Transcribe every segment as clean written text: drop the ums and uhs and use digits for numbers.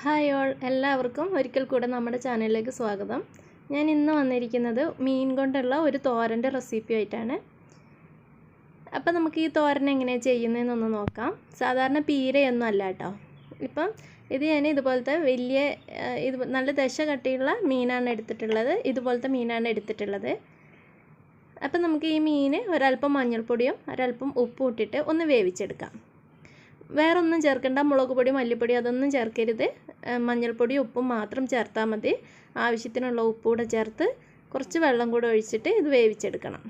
Hi all, എല്ലാവർക്കും ഒരിക്കൽ കൂടെ നമ്മുടെ ചാനലിലേക്ക് സ്വാഗതം. ഞാൻ ഇന്ന് വന്നിരിക്കുന്നത് മീൻ കൊണ്ടുള്ള ഒരു തോരൻ്റെ റെസിപ്പി ആയിട്ടാണ്. അപ്പം നമുക്ക് ഈ തോരൻ എങ്ങനെയാണ് ചെയ്യുന്നതെന്നൊന്ന് നോക്കാം. സാധാരണ പീരയൊന്നും അല്ല കേട്ടോ. ഇപ്പം ഇത് ഞാൻ ഇതുപോലത്തെ വലിയ നല്ല ദശ കട്ടിയുള്ള മീനാണ് എടുത്തിട്ടുള്ളത്. ഇതുപോലത്തെ മീനാണ് എടുത്തിട്ടുള്ളത്. അപ്പം നമുക്ക് ഈ മീൻ ഒരല്പം മഞ്ഞൾപ്പൊടിയും ഒരല്പം ഉപ്പും ഇട്ടിട്ട് ഒന്ന് വേവിച്ചെടുക്കാം. വേറൊന്നും ചേർക്കേണ്ട, മുളക് പൊടി മല്ലിപ്പൊടി അതൊന്നും ചേർക്കരുത്. മഞ്ഞൾപ്പൊടി ഉപ്പും മാത്രം ചേർത്താൽ മതി. ആവശ്യത്തിനുള്ള ഉപ്പ് കൂടെ ചേർത്ത് കുറച്ച് വെള്ളം കൂടെ ഒഴിച്ചിട്ട് ഇത് വേവിച്ചെടുക്കണം.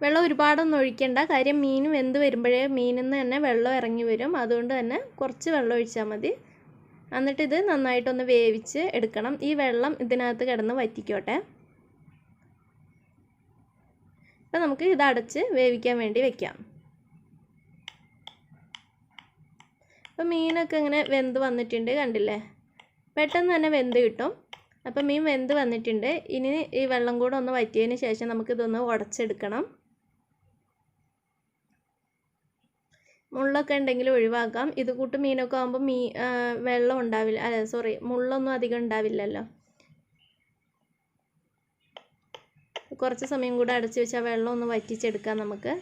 വെള്ളം ഒരുപാടൊന്നും ഒഴിക്കേണ്ട, കാര്യം മീൻ വെന്ത് വരുമ്പോഴേ മീനിൽ നിന്ന് തന്നെ വെള്ളം ഇറങ്ങി വരും. അതുകൊണ്ട് തന്നെ കുറച്ച് വെള്ളം ഒഴിച്ചാൽ മതി. എന്നിട്ട് ഇത് നന്നായിട്ടൊന്ന് വേവിച്ച് എടുക്കണം. ഈ വെള്ളം ഇതിനകത്ത് കിടന്ന് വറ്റിക്കോട്ടെ. അപ്പം നമുക്ക് ഇത് അടച്ച് വേവിക്കാൻ വേണ്ടി വെക്കാം. അപ്പോൾ മീനൊക്കെ ഇങ്ങനെ വെന്ത് വന്നിട്ടുണ്ട്, കണ്ടില്ലേ? പെട്ടെന്ന് തന്നെ വെന്ത് കിട്ടും. അപ്പോൾ മീൻ വെന്ത് വന്നിട്ടുണ്ട്. ഇനി ഈ വെള്ളം കൂടെ ഒന്ന് വറ്റിയതിന് ശേഷം നമുക്കിതൊന്ന് ഉടച്ചെടുക്കണം. മുള്ളൊക്കെ ഉണ്ടെങ്കിൽ ഒഴിവാക്കാം. ഇത് കൂട്ട് മീനൊക്കെ ആകുമ്പോൾ വെള്ളം ഉണ്ടാവില്ല, മുള്ളൊന്നും അധികം ഉണ്ടാവില്ലല്ലോ. കുറച്ച് സമയം കൂടെ അടച്ച് വെച്ചാൽ വെള്ളം ഒന്ന് വറ്റിച്ചെടുക്കാം നമുക്ക്.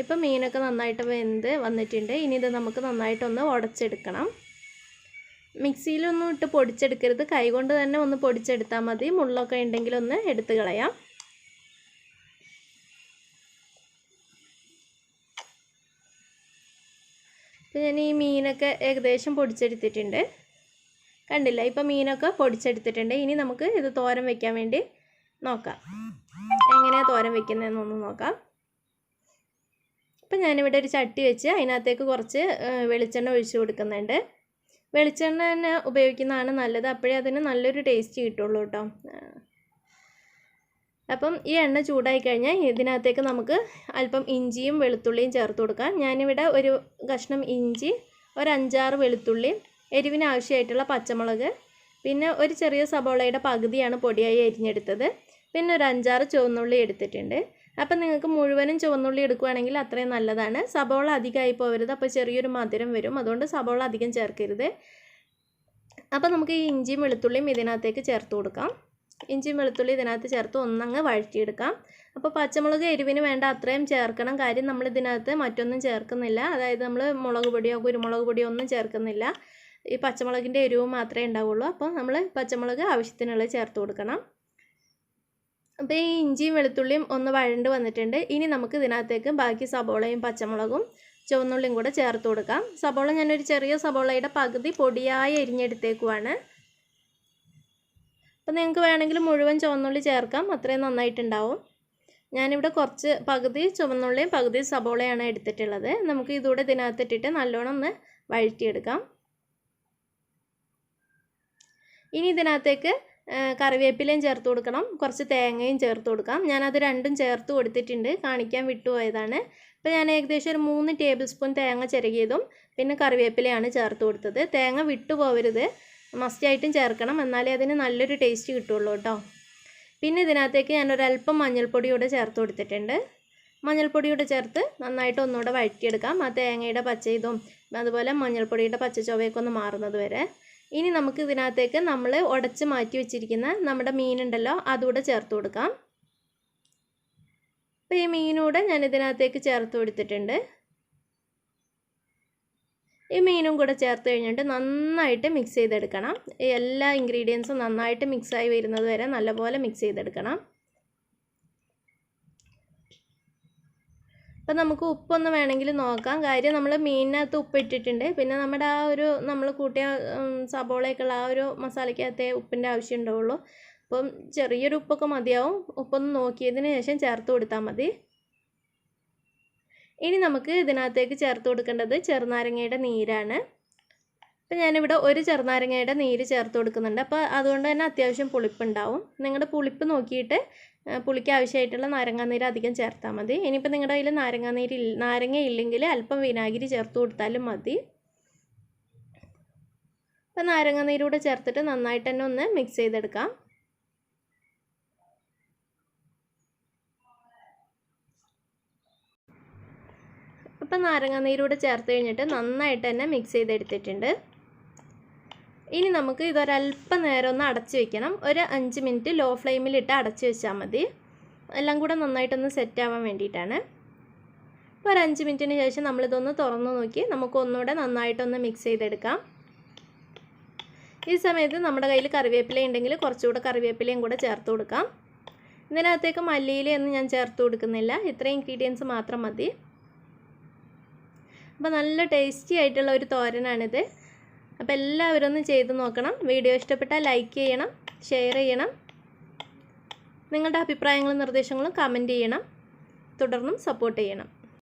ഇപ്പം മീനൊക്കെ നന്നായിട്ട് വെന്ത് വന്നിട്ടുണ്ട്. ഇനി ഇത് നമുക്ക് നന്നായിട്ടൊന്ന് ഉടച്ചെടുക്കണം. മിക്സിയിലൊന്നും ഇട്ട് പൊടിച്ചെടുക്കരുത്, കൈകൊണ്ട് തന്നെ ഒന്ന് പൊടിച്ചെടുത്താൽ മതി. മുള്ളൊക്കെ ഉണ്ടെങ്കിൽ ഒന്ന് എടുത്ത് കളയാം. ഇപ്പം ഞാൻ ഈ മീനൊക്കെ ഏകദേശം പൊടിച്ചെടുത്തിട്ടുണ്ട്, കണ്ടില്ല? ഇപ്പം മീനൊക്കെ പൊടിച്ചെടുത്തിട്ടുണ്ട്. ഇനി നമുക്ക് ഇത് തോരൻ വയ്ക്കാൻ വേണ്ടി നോക്കാം. എങ്ങനെയാണ് തോരൻ വയ്ക്കുന്നതെന്നൊന്ന് നോക്കാം. അപ്പം ഞാനിവിടെ ഒരു ചട്ടി വെച്ച് അതിനകത്തേക്ക് കുറച്ച് വെളിച്ചെണ്ണ ഒഴിച്ച് കൊടുക്കുന്നുണ്ട്. വെളിച്ചെണ്ണ തന്നെ ഉപയോഗിക്കുന്നതാണ് നല്ലത്, അപ്പോഴേ അതിന് നല്ലൊരു ടേസ്റ്റ് കിട്ടുള്ളൂ കേട്ടോ. അപ്പം ഈ എണ്ണ ചൂടായി കഴിഞ്ഞാൽ ഇതിനകത്തേക്ക് നമുക്ക് അല്പം ഇഞ്ചിയും വെളുത്തുള്ളിയും ചേർത്ത് കൊടുക്കാം. ഞാനിവിടെ ഒരു കഷ്ണം ഇഞ്ചി, ഒരു 5-6 വെളുത്തുള്ളി, എരിവിന് ആവശ്യമായിട്ടുള്ള പച്ചമുളക്, പിന്നെ ഒരു ചെറിയ സബോളയുടെ പകുതിയാണ് പൊടിയായി അരിഞ്ഞെടുത്തത്, പിന്നെ ഒരു 5-6 ചുവന്നുള്ളി എടുത്തിട്ടുണ്ട്. അപ്പം നിങ്ങൾക്ക് മുഴുവനും ചുവന്നുള്ളി എടുക്കുകയാണെങ്കിൽ അത്രയും നല്ലതാണ്. സബോള അധികമായി പോകരുത്, അപ്പോൾ ചെറിയൊരു മധുരം വരും. അതുകൊണ്ട് സബോള അധികം ചേർക്കരുത്. അപ്പോൾ നമുക്ക് ഈ ഇഞ്ചിയും വെളുത്തുള്ളിയും ഇതിനകത്തേക്ക് ചേർത്ത് കൊടുക്കാം. ഇഞ്ചിയും വെളുത്തുള്ളി ഇതിനകത്ത് ചേർത്ത് ഒന്നങ്ങ് വഴറ്റിയെടുക്കാം. അപ്പോൾ പച്ചമുളക് എരിവിന് വേണ്ട അത്രയും ചേർക്കണം. കാര്യം നമ്മൾ ഇതിനകത്ത് മറ്റൊന്നും ചേർക്കുന്നില്ല, അതായത് നമ്മൾ മുളക് പൊടിയോ കുരുമുളക് പൊടിയോ ഒന്നും ചേർക്കുന്നില്ല. ഈ പച്ചമുളകിൻ്റെ എരിവ് മാത്രമേ ഉണ്ടാവുള്ളൂ. അപ്പോൾ നമ്മൾ പച്ചമുളക് ആവശ്യത്തിനുള്ളത് ചേർത്ത് കൊടുക്കണം. അപ്പോൾ ഈ ഇഞ്ചിയും വെളുത്തുള്ളിയും ഒന്ന് വഴണ്ട് വന്നിട്ടുണ്ട്. ഇനി നമുക്ക് ഇതിനകത്തേക്ക് ബാക്കി സബോളയും പച്ചമുളകും ചുവന്നുള്ളിയും കൂടെ ചേർത്ത് കൊടുക്കാം. സബോള ഞാനൊരു ചെറിയ സബോളയുടെ പകുതി പൊടിയായി അരിഞ്ഞെടുത്തേക്കുവാണ്. അപ്പോൾ നിങ്ങൾക്ക് വേണമെങ്കിൽ മുഴുവൻ ചുവന്നുള്ളി ചേർക്കാം, അത്രയും നന്നായിട്ടുണ്ടാവും. ഞാനിവിടെ കുറച്ച് പകുതി ചുവന്നുള്ളിയും പകുതി സബോളയാണ് എടുത്തിട്ടുള്ളത്. നമുക്ക് ഇതൂടെ ഇതിനകത്തിട്ടിട്ട് നല്ലോണം ഒന്ന് വഴറ്റിയെടുക്കാം. ഇനി ഇതിനകത്തേക്ക് കറിവേപ്പിലയും ചേർത്ത് കൊടുക്കണം, കുറച്ച് തേങ്ങയും ചേർത്ത് കൊടുക്കാം. ഞാനത് രണ്ടും ചേർത്ത് കൊടുത്തിട്ടുണ്ട്, കാണിക്കാൻ വിട്ടുപോയതാണ്. അപ്പോൾ ഞാൻ ഏകദേശം ഒരു 3 ടേബിൾ സ്പൂൺ തേങ്ങ ചിരകിയതും പിന്നെ കറിവേപ്പിലയാണ് ചേർത്ത് കൊടുത്തത്. തേങ്ങ വിട്ടുപോകരുത്, മസ്റ്റായിട്ടും ചേർക്കണം, എന്നാലേ അതിന് നല്ലൊരു ടേസ്റ്റ് കിട്ടുള്ളൂ കേട്ടോ. പിന്നെ ഇതിനകത്തേക്ക് ഞാനൊരല്പം മഞ്ഞൾപ്പൊടിയൂടെ ചേർത്ത് കൊടുത്തിട്ടുണ്ട്. മഞ്ഞൾപ്പൊടിയൂടെ ചേർത്ത് നന്നായിട്ട് ഒന്നുകൂടെ വഴറ്റിയെടുക്കാം. ആ തേങ്ങയുടെ പച്ചയിതും അതുപോലെ മഞ്ഞൾപ്പൊടിയുടെ പച്ച ചുവയൊക്കെ ഒന്ന് മാറുന്നത് വരെ. ഇനി നമുക്ക് ഇതിനകത്തേക്ക് നമ്മൾ ഉടച്ച് മാറ്റി വെച്ചിരിക്കുന്ന നമ്മുടെ മീനുണ്ടല്ലോ, അതുകൂടെ ചേർത്ത് കൊടുക്കാം. അപ്പോൾ ഈ മീനൂടെ ഞാൻ ഇതിനകത്തേക്ക് ചേർത്ത് കൊടുത്തിട്ടുണ്ട്. ഈ മീനും കൂടെ ചേർത്ത് കഴിഞ്ഞിട്ട് നന്നായിട്ട് മിക്സ് ചെയ്തെടുക്കണം. എല്ലാ ഇൻഗ്രീഡിയൻസും നന്നായിട്ട് മിക്സായി വരുന്നത് വരെ നല്ലപോലെ മിക്സ് ചെയ്തെടുക്കണം. അപ്പോൾ നമുക്ക് ഉപ്പൊന്ന് വേണമെങ്കിൽ നോക്കാം. കാര്യം നമ്മൾ മീനിനകത്ത് ഉപ്പ് ഇട്ടിട്ടുണ്ട്. പിന്നെ നമ്മുടെ നമ്മൾ കൂട്ടിയ സബോളയൊക്കെയുള്ള ആ ഒരു മസാലയ്ക്കകത്തെ ഉപ്പിൻ്റെ ആവശ്യം ഉണ്ടാവുള്ളൂ. അപ്പം ചെറിയൊരു ഉപ്പൊക്കെ മതിയാവും. ഉപ്പൊന്ന് നോക്കിയതിന് ശേഷം ചേർത്ത് കൊടുത്താൽ മതി. ഇനി നമുക്ക് ഇതിനകത്തേക്ക് ചേർത്ത് കൊടുക്കേണ്ടത് ചെറുനാരങ്ങയുടെ നീരാണ്. അപ്പോൾ ഞാനിവിടെ ഒരു ചെറുനാരങ്ങയുടെ നീര് ചേർത്ത് കൊടുക്കുന്നുണ്ട്. അപ്പോൾ അതുകൊണ്ട് തന്നെ അത്യാവശ്യം പുളിപ്പുണ്ടാവും. നിങ്ങളുടെ പുളിപ്പ് നോക്കിയിട്ട് പുളിക്ക് ആവശ്യമായിട്ടുള്ള നാരങ്ങാനീര് അധികം ചേർത്താൽ മതി. ഇനിയിപ്പോൾ നിങ്ങളുടെ കയ്യിൽ നാരങ്ങ ഇല്ലെങ്കിൽ അല്പം വിനാഗിരി ചേർത്ത് കൊടുത്താലും മതി. അപ്പോൾ നാരങ്ങാനീരൂടെ ചേർത്തിട്ട് നന്നായിട്ട് തന്നെ ഒന്ന് മിക്സ് ചെയ്തെടുക്കാം. അപ്പോൾ നാരങ്ങാനീരൂടെ ചേർത്ത് കഴിഞ്ഞിട്ട് നന്നായിട്ട് തന്നെ മിക്സ് ചെയ്തെടുത്തിട്ടുണ്ട്. ഇനി നമുക്ക് ഇതൊരല്പം നേരം ഒന്ന് അടച്ച് വെക്കണം. ഒരു 5 മിനിറ്റ് ലോ ഫ്ലെയിമിലിട്ട് അടച്ച് വെച്ചാൽ മതി. എല്ലാം കൂടെ നന്നായിട്ടൊന്ന് സെറ്റ് ആവാൻ വേണ്ടിയിട്ടാണ്. അപ്പോൾ ഒരു 5 മിനിറ്റിന് ശേഷം നമ്മളിതൊന്ന് തുറന്ന് നോക്കി നമുക്ക് ഒന്നുകൂടെ നന്നായിട്ടൊന്ന് മിക്സ് ചെയ്തെടുക്കാം. ഈ സമയത്ത് നമ്മുടെ കയ്യിൽ കറിവേപ്പില ഉണ്ടെങ്കിൽ കുറച്ചുകൂടെ കറിവേപ്പിലയും കൂടെ ചേർത്ത് കൊടുക്കാം. ഇതിനകത്തേക്ക് മല്ലിയിലയൊന്നും ഞാൻ ചേർത്ത് കൊടുക്കുന്നില്ല. ഇത്രയും ഇൻഗ്രീഡിയൻസ് മാത്രം മതി. അപ്പോൾ നല്ല ടേസ്റ്റി ആയിട്ടുള്ള ഒരു തോരനാണിത്. അപ്പോൾ എല്ലാവരും ഒന്ന് ചെയ്ത് നോക്കണം. വീഡിയോ ഇഷ്ടപ്പെട്ടാൽ ലൈക്ക് ചെയ്യണം, ഷെയർ ചെയ്യണം. നിങ്ങളുടെ അഭിപ്രായങ്ങളും നിർദ്ദേശങ്ങളും കമൻറ്റ് ചെയ്യണം. തുടർന്നും സപ്പോർട്ട് ചെയ്യണം.